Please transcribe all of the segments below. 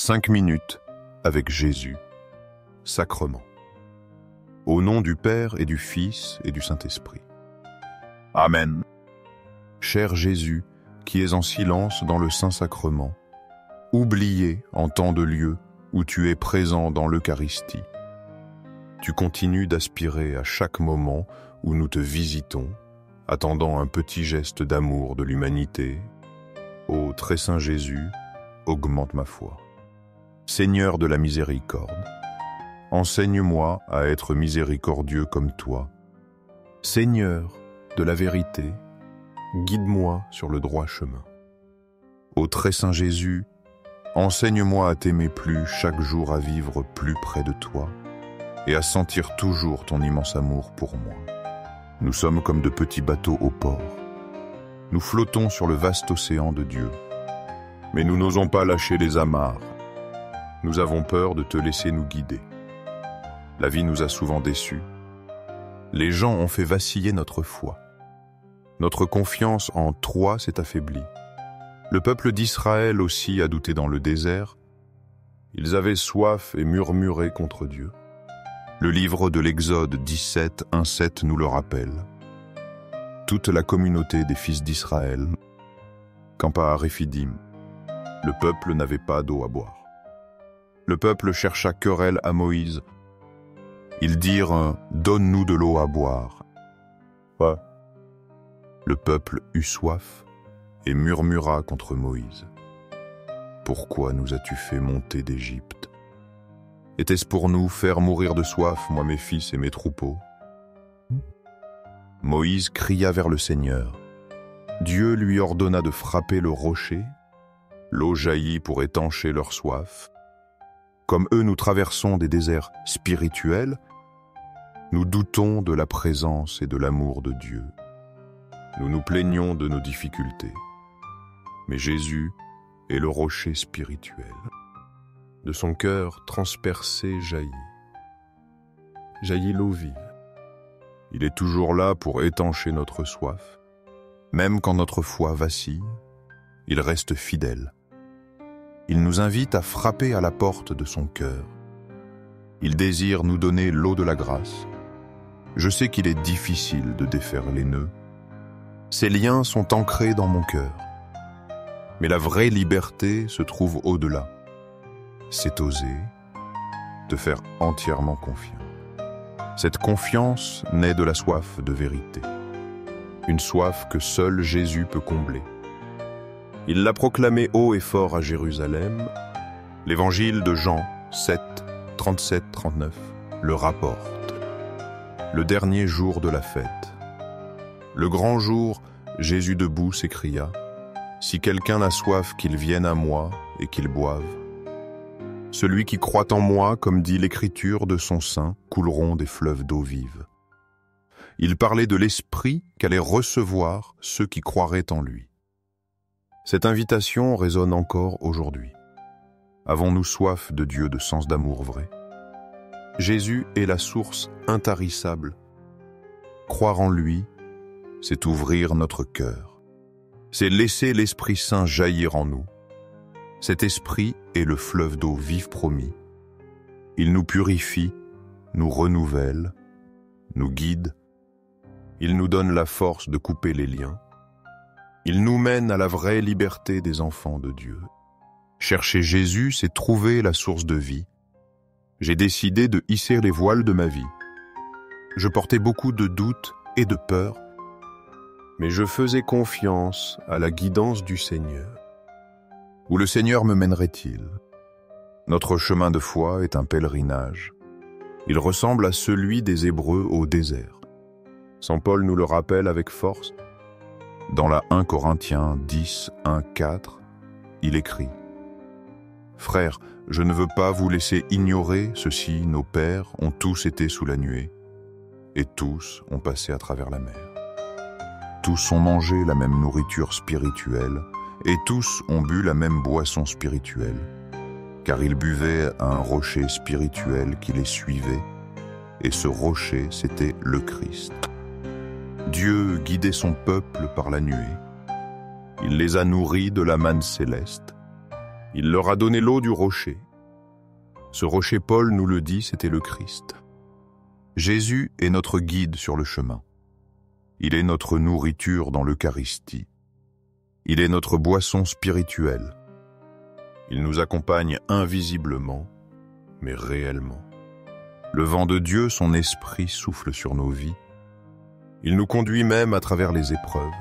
5 minutes avec Jésus, sacrement. Au nom du Père et du Fils et du Saint-Esprit. Amen. Cher Jésus, qui es en silence dans le Saint-Sacrement, oublié en tant de lieux où tu es présent dans l'Eucharistie, tu continues d'aspirer à chaque moment où nous te visitons, attendant un petit geste d'amour de l'humanité. Ô très saint Jésus, augmente ma foi. Seigneur de la miséricorde, enseigne-moi à être miséricordieux comme toi. Seigneur de la vérité, guide-moi sur le droit chemin. Ô très saint Jésus, enseigne-moi à t'aimer plus, chaque jour à vivre plus près de toi et à sentir toujours ton immense amour pour moi. Nous sommes comme de petits bateaux au port. Nous flottons sur le vaste océan de Dieu. Mais nous n'osons pas lâcher les amarres. Nous avons peur de te laisser nous guider. La vie nous a souvent déçus. Les gens ont fait vaciller notre foi. Notre confiance en toi s'est affaiblie. Le peuple d'Israël aussi a douté dans le désert. Ils avaient soif et murmuraient contre Dieu. Le livre de l'Exode 17, 1-7 nous le rappelle. Toute la communauté des fils d'Israël campa à Réphidim. Le peuple n'avait pas d'eau à boire. Le peuple chercha querelle à Moïse. Ils dirent « Donne-nous de l'eau à boire ». Ouais. Le peuple eut soif et murmura contre Moïse. « Pourquoi nous as-tu fait monter d'Égypte ? Était-ce pour nous faire mourir de soif, moi mes fils et mes troupeaux ?» Moïse cria vers le Seigneur. Dieu lui ordonna de frapper le rocher. L'eau jaillit pour étancher leur soif. Comme eux, nous traversons des déserts spirituels. Nous doutons de la présence et de l'amour de Dieu. Nous nous plaignons de nos difficultés. Mais Jésus est le rocher spirituel. De son cœur transpercé jaillit l'eau vive. Il est toujours là pour étancher notre soif. Même quand notre foi vacille, il reste fidèle. Il nous invite à frapper à la porte de son cœur. Il désire nous donner l'eau de la grâce. Je sais qu'il est difficile de défaire les nœuds. Ces liens sont ancrés dans mon cœur. Mais la vraie liberté se trouve au-delà. C'est oser te faire entièrement confiance. Cette confiance naît de la soif de vérité. Une soif que seul Jésus peut combler. Il l'a proclamé haut et fort à Jérusalem. L'évangile de Jean 7, 37-39 le rapporte. Le dernier jour de la fête. Le grand jour, Jésus debout s'écria « Si quelqu'un a soif, qu'il vienne à moi et qu'il boive. Celui qui croit en moi, comme dit l'Écriture, de son sein couleront des fleuves d'eau vive. » Il parlait de l'Esprit qu'allaient recevoir ceux qui croiraient en lui. Cette invitation résonne encore aujourd'hui. Avons-nous soif de Dieu, de sens d'amour vrai? Jésus est la source intarissable. Croire en lui, c'est ouvrir notre cœur. C'est laisser l'Esprit Saint jaillir en nous. Cet Esprit est le fleuve d'eau vive promis. Il nous purifie, nous renouvelle, nous guide. Il nous donne la force de couper les liens. Il nous mène à la vraie liberté des enfants de Dieu. Chercher Jésus, c'est trouver la source de vie. J'ai décidé de hisser les voiles de ma vie. Je portais beaucoup de doutes et de peurs, mais je faisais confiance à la guidance du Seigneur. Où le Seigneur me mènerait-il? Notre chemin de foi est un pèlerinage. Il ressemble à celui des Hébreux au désert. Saint Paul nous le rappelle avec force. Dans la 1 Corinthiens 10, 1, 4, il écrit « Frères, je ne veux pas vous laisser ignorer ceci, nos pères ont tous été sous la nuée, et tous ont passé à travers la mer. Tous ont mangé la même nourriture spirituelle, et tous ont bu la même boisson spirituelle, car ils buvaient à un rocher spirituel qui les suivait, et ce rocher, c'était le Christ. Dieu guidait son peuple par la nuée. Il les a nourris de la manne céleste. Il leur a donné l'eau du rocher. Ce rocher, Paul nous le dit, c'était le Christ. Jésus est notre guide sur le chemin. Il est notre nourriture dans l'Eucharistie. Il est notre boisson spirituelle. Il nous accompagne invisiblement, mais réellement. Le vent de Dieu, son esprit, souffle sur nos vies. Il nous conduit même à travers les épreuves.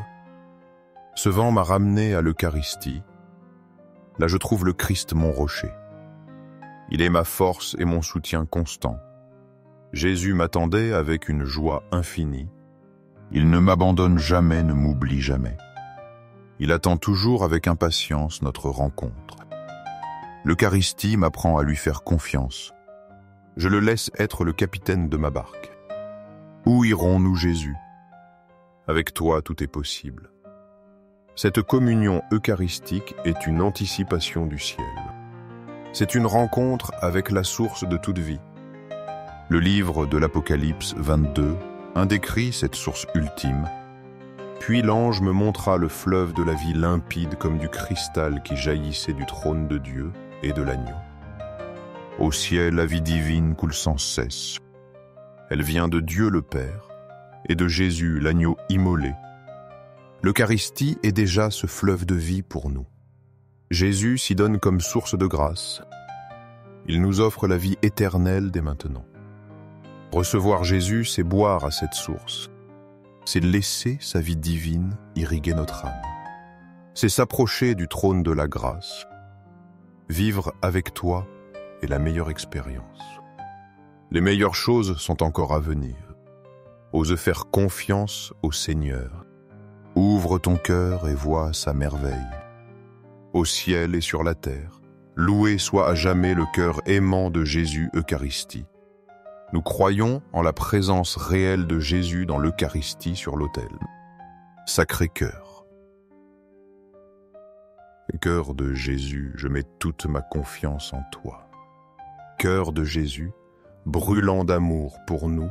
Ce vent m'a ramené à l'Eucharistie. Là, je trouve le Christ mon rocher. Il est ma force et mon soutien constant. Jésus m'attendait avec une joie infinie. Il ne m'abandonne jamais, ne m'oublie jamais. Il attend toujours avec impatience notre rencontre. L'Eucharistie m'apprend à lui faire confiance. Je le laisse être le capitaine de ma barque. Où irons-nous, Jésus? Avec toi, tout est possible. Cette communion eucharistique est une anticipation du ciel. C'est une rencontre avec la source de toute vie. Le livre de l'Apocalypse 22 décrit cette source ultime. Puis l'ange me montra le fleuve de la vie limpide comme du cristal qui jaillissait du trône de Dieu et de l'agneau. Au ciel, la vie divine coule sans cesse. Elle vient de Dieu le Père et de Jésus, l'agneau immolé. L'Eucharistie est déjà ce fleuve de vie pour nous. Jésus s'y donne comme source de grâce. Il nous offre la vie éternelle dès maintenant. Recevoir Jésus, c'est boire à cette source. C'est laisser sa vie divine irriguer notre âme. C'est s'approcher du trône de la grâce. Vivre avec toi est la meilleure expérience. Les meilleures choses sont encore à venir. Ose faire confiance au Seigneur. Ouvre ton cœur et vois sa merveille. Au ciel et sur la terre, loué soit à jamais le cœur aimant de Jésus Eucharistie. Nous croyons en la présence réelle de Jésus dans l'Eucharistie sur l'autel. Sacré-Cœur. Cœur de Jésus, je mets toute ma confiance en toi. Cœur de Jésus, brûlant d'amour pour nous,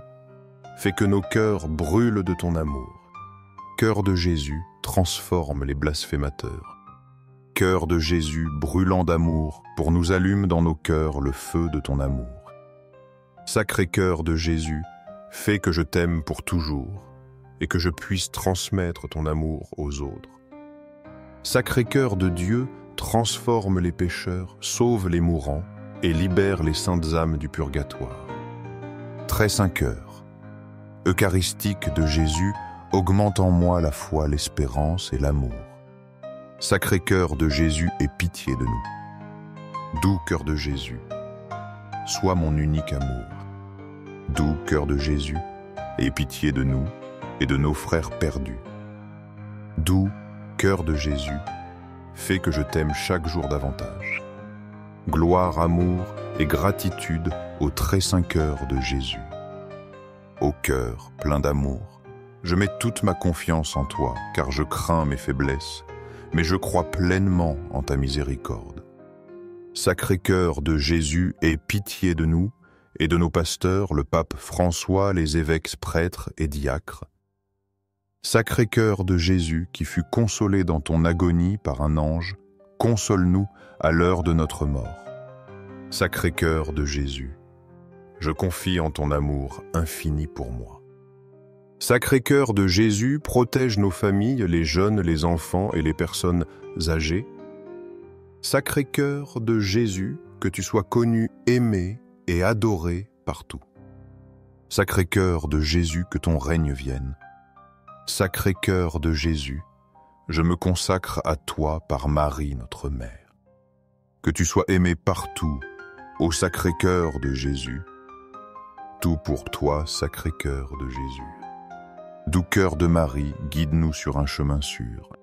fais que nos cœurs brûlent de ton amour. Cœur de Jésus, transforme les blasphémateurs. Cœur de Jésus, brûlant d'amour, pour nous allume dans nos cœurs le feu de ton amour. Sacré cœur de Jésus, fais que je t'aime pour toujours et que je puisse transmettre ton amour aux autres. Sacré cœur de Dieu, transforme les pécheurs, sauve les mourants et libère les saintes âmes du purgatoire. Très saint cœur, eucharistique de Jésus, augmente en moi la foi, l'espérance et l'amour. Sacré cœur de Jésus, aie pitié de nous. Doux cœur de Jésus, sois mon unique amour. Doux cœur de Jésus, aie pitié de nous et de nos frères perdus. Doux cœur de Jésus, fais que je t'aime chaque jour davantage. Gloire, amour et gratitude au très saint cœur de Jésus. Ô cœur plein d'amour, je mets toute ma confiance en toi, car je crains mes faiblesses, mais je crois pleinement en ta miséricorde. Sacré cœur de Jésus, aie pitié de nous et de nos pasteurs, le pape François, les évêques, prêtres et diacres. Sacré cœur de Jésus, qui fut consolé dans ton agonie par un ange, console-nous à l'heure de notre mort. Sacré cœur de Jésus, je confie en ton amour infini pour moi. Sacré cœur de Jésus, protège nos familles, les jeunes, les enfants et les personnes âgées. Sacré cœur de Jésus, que tu sois connu, aimé et adoré partout. Sacré cœur de Jésus, que ton règne vienne. Sacré cœur de Jésus, je me consacre à toi par Marie, notre mère. Que tu sois aimé partout, ô sacré cœur de Jésus. Tout pour toi, sacré cœur de Jésus. Doux cœur de Marie, guide-nous sur un chemin sûr.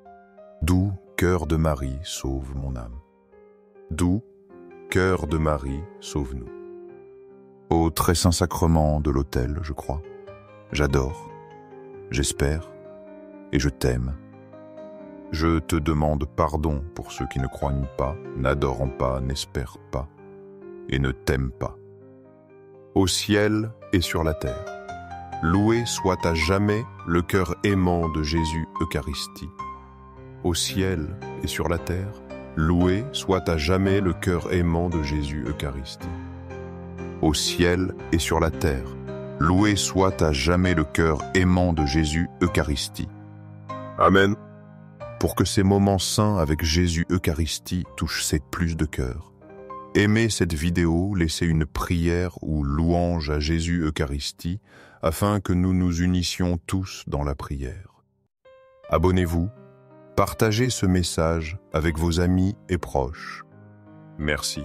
Doux cœur de Marie, sauve mon âme. Doux cœur de Marie, sauve-nous. Ô très saint sacrement de l'autel, je crois, j'adore, j'espère et je t'aime. Je te demande pardon pour ceux qui ne croient pas, n'adorent pas, n'espèrent pas et ne t'aiment pas. Au ciel et sur la terre, loué soit à jamais le cœur aimant de Jésus Eucharistie. Au ciel et sur la terre, Loué soit à jamais le cœur aimant de Jésus Eucharistie. Au ciel et sur la terre, loué soit à jamais le cœur aimant de Jésus Eucharistie. Amen. Pour que ces moments saints avec Jésus Eucharistie touchent ses plus de cœur, aimez cette vidéo, laissez une prière ou louange à Jésus Eucharistie afin que nous nous unissions tous dans la prière. Abonnez-vous, partagez ce message avec vos amis et proches. Merci.